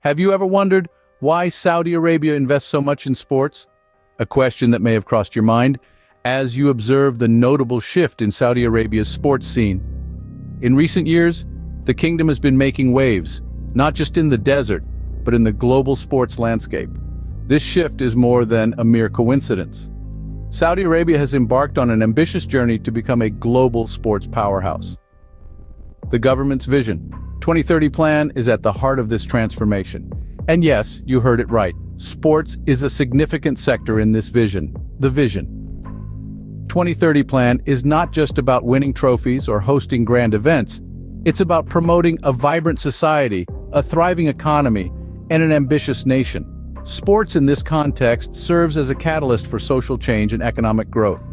Have you ever wondered why Saudi Arabia invests so much in sports? A question that may have crossed your mind as you observe the notable shift in Saudi Arabia's sports scene. In recent years, the kingdom has been making waves, not just in the desert, but in the global sports landscape. This shift is more than a mere coincidence. Saudi Arabia has embarked on an ambitious journey to become a global sports powerhouse. The government's Vision 2030 plan is at the heart of this transformation. And yes, you heard it right. Sports is a significant sector in this vision. The Vision 2030 plan is not just about winning trophies or hosting grand events. It's about promoting a vibrant society, a thriving economy, and an ambitious nation. Sports in this context serves as a catalyst for social change and economic growth.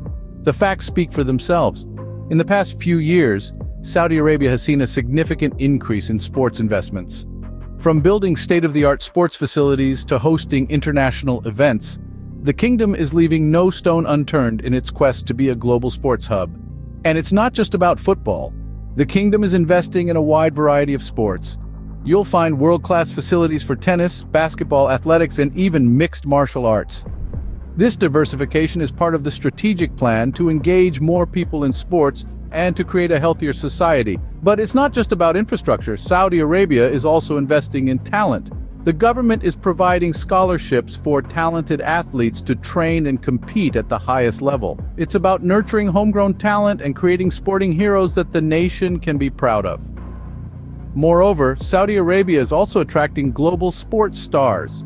The facts speak for themselves. In the past few years, Saudi Arabia has seen a significant increase in sports investments. From building state-of-the-art sports facilities to hosting international events, the kingdom is leaving no stone unturned in its quest to be a global sports hub. And it's not just about football. The kingdom is investing in a wide variety of sports. You'll find world-class facilities for tennis, basketball, athletics, and even mixed martial arts. This diversification is part of the strategic plan to engage more people in sports and to create a healthier society. But it's not just about infrastructure. Saudi Arabia is also investing in talent. The government is providing scholarships for talented athletes to train and compete at the highest level. It's about nurturing homegrown talent and creating sporting heroes that the nation can be proud of. Moreover, Saudi Arabia is also attracting global sports stars.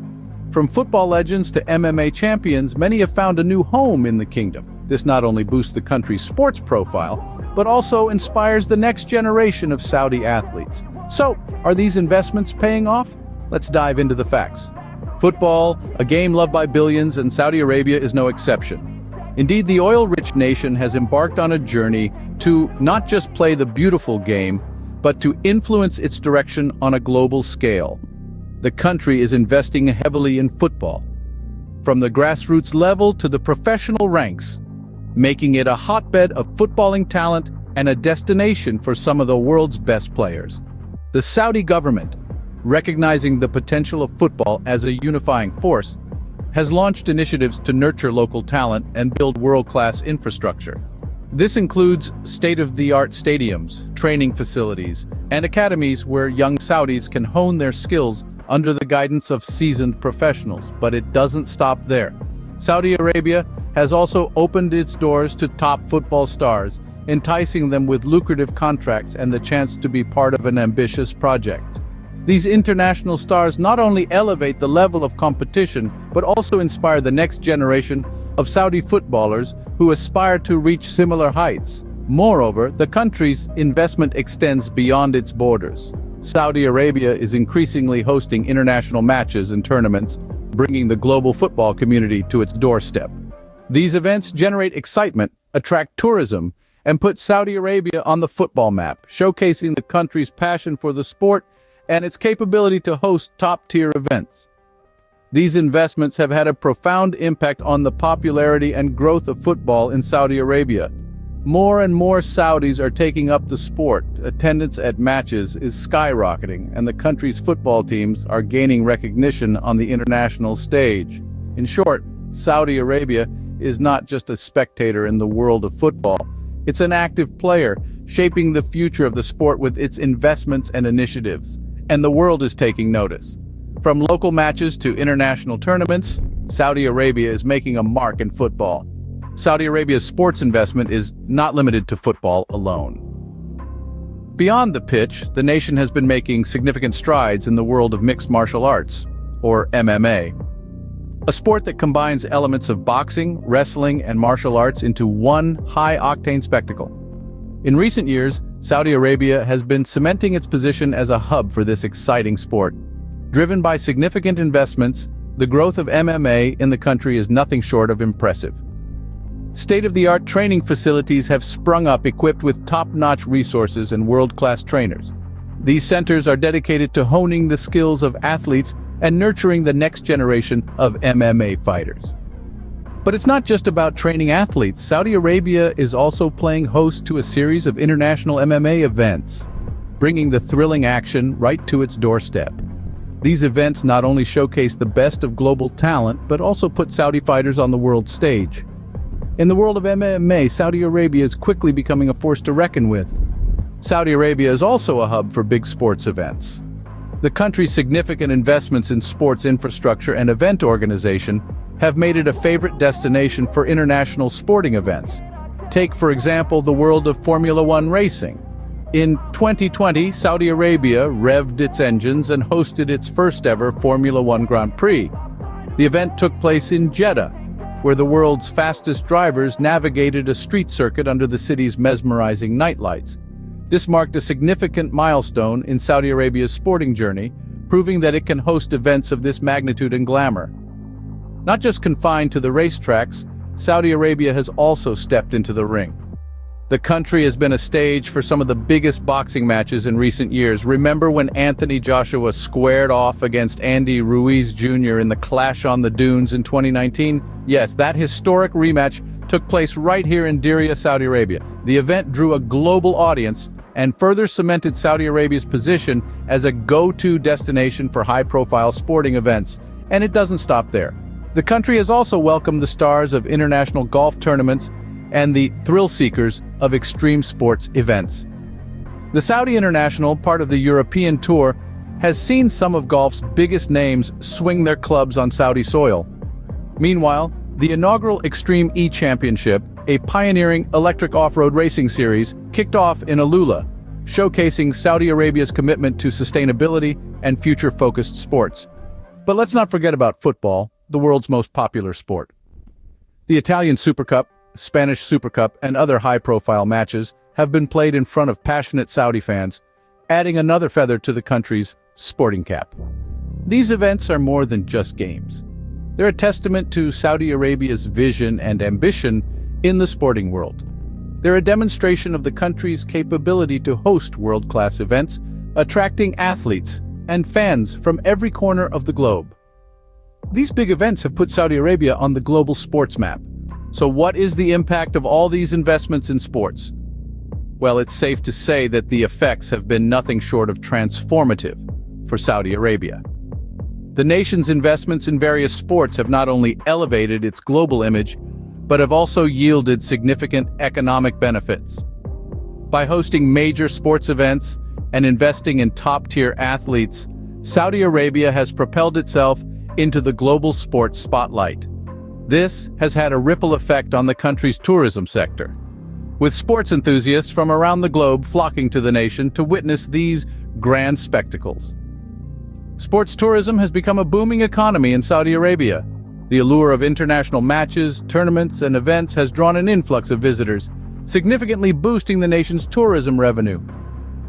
From football legends to MMA champions, many have found a new home in the kingdom. This not only boosts the country's sports profile, but also inspires the next generation of Saudi athletes. So, are these investments paying off? Let's dive into the facts. Football, a game loved by billions, and Saudi Arabia is no exception. Indeed, the oil-rich nation has embarked on a journey to not just play the beautiful game, but to influence its direction on a global scale. The country is investing heavily in football, from the grassroots level to the professional ranks, making it a hotbed of footballing talent and a destination for some of the world's best players. The Saudi government, recognizing the potential of football as a unifying force, has launched initiatives to nurture local talent and build world-class infrastructure. This includes state-of-the-art stadiums, training facilities, and academies where young Saudis can hone their skills under the guidance of seasoned professionals. But it doesn't stop there. Saudi Arabia has also opened its doors to top football stars, enticing them with lucrative contracts and the chance to be part of an ambitious project. These international stars not only elevate the level of competition, but also inspire the next generation of Saudi footballers who aspire to reach similar heights. Moreover, the country's investment extends beyond its borders. Saudi Arabia is increasingly hosting international matches and tournaments, bringing the global football community to its doorstep. These events generate excitement, attract tourism, and put Saudi Arabia on the football map, showcasing the country's passion for the sport and its capability to host top-tier events. These investments have had a profound impact on the popularity and growth of football in Saudi Arabia. More and more Saudis are taking up the sport. Attendance at matches is skyrocketing, and the country's football teams are gaining recognition on the international stage. In short, Saudi Arabia is not just a spectator in the world of football. It's an active player, shaping the future of the sport with its investments and initiatives. And the world is taking notice. From local matches to international tournaments, Saudi Arabia is making a mark in football. Saudi Arabia's sports investment is not limited to football alone. Beyond the pitch, the nation has been making significant strides in the world of mixed martial arts, or MMA. A sport that combines elements of boxing, wrestling, and martial arts into one high-octane spectacle. In recent years, Saudi Arabia has been cementing its position as a hub for this exciting sport. Driven by significant investments, the growth of MMA in the country is nothing short of impressive. State-of-the-art training facilities have sprung up equipped with top-notch resources and world-class trainers. These centers are dedicated to honing the skills of athletes and nurturing the next generation of MMA fighters. But it's not just about training athletes. Saudi Arabia is also playing host to a series of international MMA events, bringing the thrilling action right to its doorstep. These events not only showcase the best of global talent, but also put Saudi fighters on the world stage. In the world of MMA, Saudi Arabia is quickly becoming a force to reckon with. Saudi Arabia is also a hub for big sports events. The country's significant investments in sports infrastructure and event organization have made it a favorite destination for international sporting events. Take, for example, the world of Formula One racing. In 2020, Saudi Arabia revved its engines and hosted its first-ever Formula One Grand Prix. The event took place in Jeddah, where the world's fastest drivers navigated a street circuit under the city's mesmerizing nightlights. This marked a significant milestone in Saudi Arabia's sporting journey, proving that it can host events of this magnitude and glamour. Not just confined to the racetracks, Saudi Arabia has also stepped into the ring. The country has been a stage for some of the biggest boxing matches in recent years. Remember when Anthony Joshua squared off against Andy Ruiz Jr. in the Clash on the Dunes in 2019? Yes, that historic rematch took place right here in Diriyah, Saudi Arabia. The event drew a global audience and further cemented Saudi Arabia's position as a go-to destination for high-profile sporting events. And it doesn't stop there. The country has also welcomed the stars of international golf tournaments and the thrill-seekers of extreme sports events. The Saudi International, part of the European Tour, has seen some of golf's biggest names swing their clubs on Saudi soil. Meanwhile, the inaugural Extreme E Championship, a pioneering electric off-road racing series, kicked off in Alula, showcasing Saudi Arabia's commitment to sustainability and future-focused sports. But let's not forget about football, the world's most popular sport. The Italian Super Cup, Spanish Super Cup, and other high-profile matches have been played in front of passionate Saudi fans, adding another feather to the country's sporting cap. These events are more than just games. They're a testament to Saudi Arabia's vision and ambition in the sporting world. They're a demonstration of the country's capability to host world-class events, attracting athletes and fans from every corner of the globe. These big events have put Saudi Arabia on the global sports map. So what is the impact of all these investments in sports? Well, it's safe to say that the effects have been nothing short of transformative for Saudi Arabia. The nation's investments in various sports have not only elevated its global image, but have also yielded significant economic benefits. By hosting major sports events and investing in top-tier athletes, Saudi Arabia has propelled itself into the global sports spotlight. This has had a ripple effect on the country's tourism sector, with sports enthusiasts from around the globe flocking to the nation to witness these grand spectacles. Sports tourism has become a booming economy in Saudi Arabia. The allure of international matches, tournaments, and events has drawn an influx of visitors, significantly boosting the nation's tourism revenue.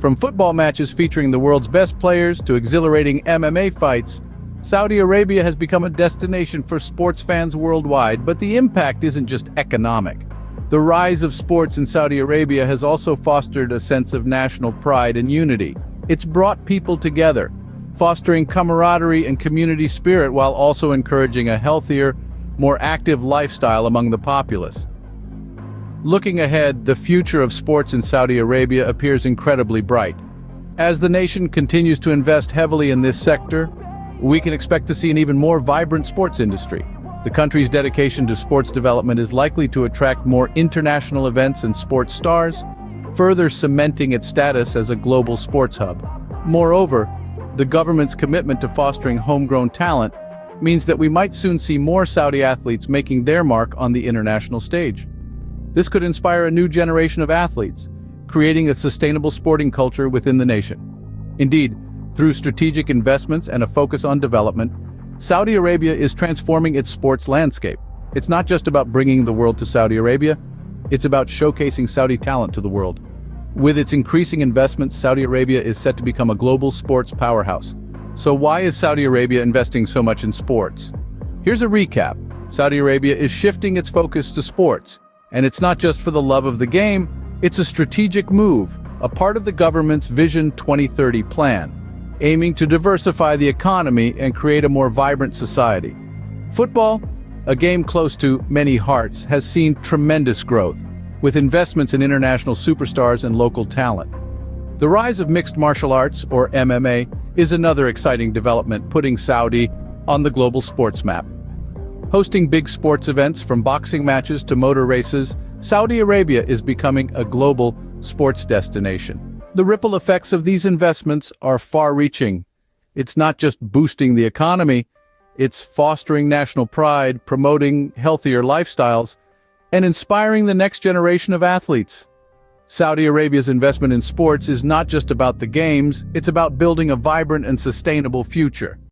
From football matches featuring the world's best players to exhilarating MMA fights, Saudi Arabia has become a destination for sports fans worldwide, but the impact isn't just economic. The rise of sports in Saudi Arabia has also fostered a sense of national pride and unity. It's brought people together, fostering camaraderie and community spirit while also encouraging a healthier, more active lifestyle among the populace. Looking ahead, the future of sports in Saudi Arabia appears incredibly bright. As the nation continues to invest heavily in this sector, we can expect to see an even more vibrant sports industry. The country's dedication to sports development is likely to attract more international events and sports stars, further cementing its status as a global sports hub. Moreover, the government's commitment to fostering homegrown talent means that we might soon see more Saudi athletes making their mark on the international stage. This could inspire a new generation of athletes, creating a sustainable sporting culture within the nation. Indeed, through strategic investments and a focus on development, Saudi Arabia is transforming its sports landscape. It's not just about bringing the world to Saudi Arabia, it's about showcasing Saudi talent to the world. With its increasing investments, Saudi Arabia is set to become a global sports powerhouse. So why is Saudi Arabia investing so much in sports? Here's a recap. Saudi Arabia is shifting its focus to sports, and it's not just for the love of the game, it's a strategic move, a part of the government's Vision 2030 plan, aiming to diversify the economy and create a more vibrant society. Football, a game close to many hearts, has seen tremendous growth, with investments in international superstars and local talent. The rise of mixed martial arts, or MMA, is another exciting development, putting Saudi on the global sports map. Hosting big sports events from boxing matches to motor races, Saudi Arabia is becoming a global sports destination. The ripple effects of these investments are far-reaching. It's not just boosting the economy, it's fostering national pride, promoting healthier lifestyles, and inspiring the next generation of athletes. Saudi Arabia's investment in sports is not just about the games, it's about building a vibrant and sustainable future.